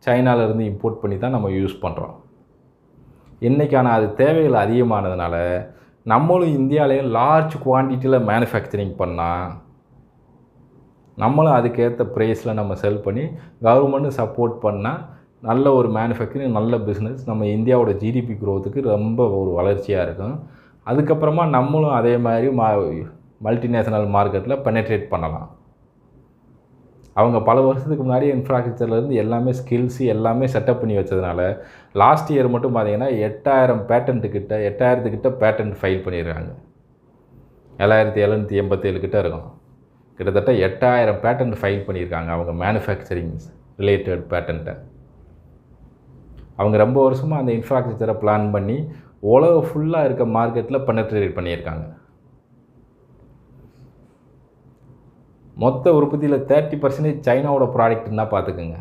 சைனாவிலேருந்து import பண்ணி தான் நம்ம யூஸ் பண்ணுறோம். இன்றைக்கான அது தேவைகள் அதிகமானதுனால நம்மளும் இந்தியாவிலேயே லார்ஜ் குவான்டிட்டியில் மேனுஃபேக்சரிங் பண்ணால் நம்மளும் அதுக்கேற்ற ப்ரைஸில் நம்ம செல் பண்ணி கவர்மெண்ட்டு சப்போர்ட் பண்ணால் நல்ல ஒரு மேனுஃபேக்சரிங் நல்ல பிஸ்னஸ் நம்ம இந்தியாவோட ஜிடிபி க்ரோத்துக்கு ரொம்ப ஒரு வளர்ச்சியாக இருக்கும். அதுக்கப்புறமா நம்மளும் அதே மாதிரி மல்டிநேஷ்னல் மார்க்கெட்டில் பெனட்ரேட் பண்ணலாம். அவங்க பல வருஷத்துக்கு முன்னாடி இன்ஃப்ராஸ்ட்ரக்சர்லேருந்து எல்லாமே ஸ்கில்ஸு எல்லாமே செட்டப் பண்ணி வச்சதுனால லாஸ்ட் இயர் மட்டும் பார்த்திங்கன்னா 8,000 கிட்ட பேட்டன்ட் ஃபைல் பண்ணியிருக்காங்க. 7,787 கிட்ட இருக்கும். கிட்டத்தட்ட 8,000 பேட்டன்ட் ஃபைல் பண்ணியிருக்காங்க அவங்க மேனுஃபேக்சரிங் ரிலேட்டட் பேட்டன்ட்டை. அவங்க ரொம்ப வருஷமாக அந்த இன்ஃப்ராஸ்ட்ரக்சரை பிளான் பண்ணி உலகம் ஃபுல்லாக இருக்க மார்க்கெட்டில் பெனட்ரேட் பண்ணியிருக்காங்க. மொத்த உற்பத்தியில் 30% சைனாவோட ப்ராடக்ட்னா பார்த்துக்குங்க.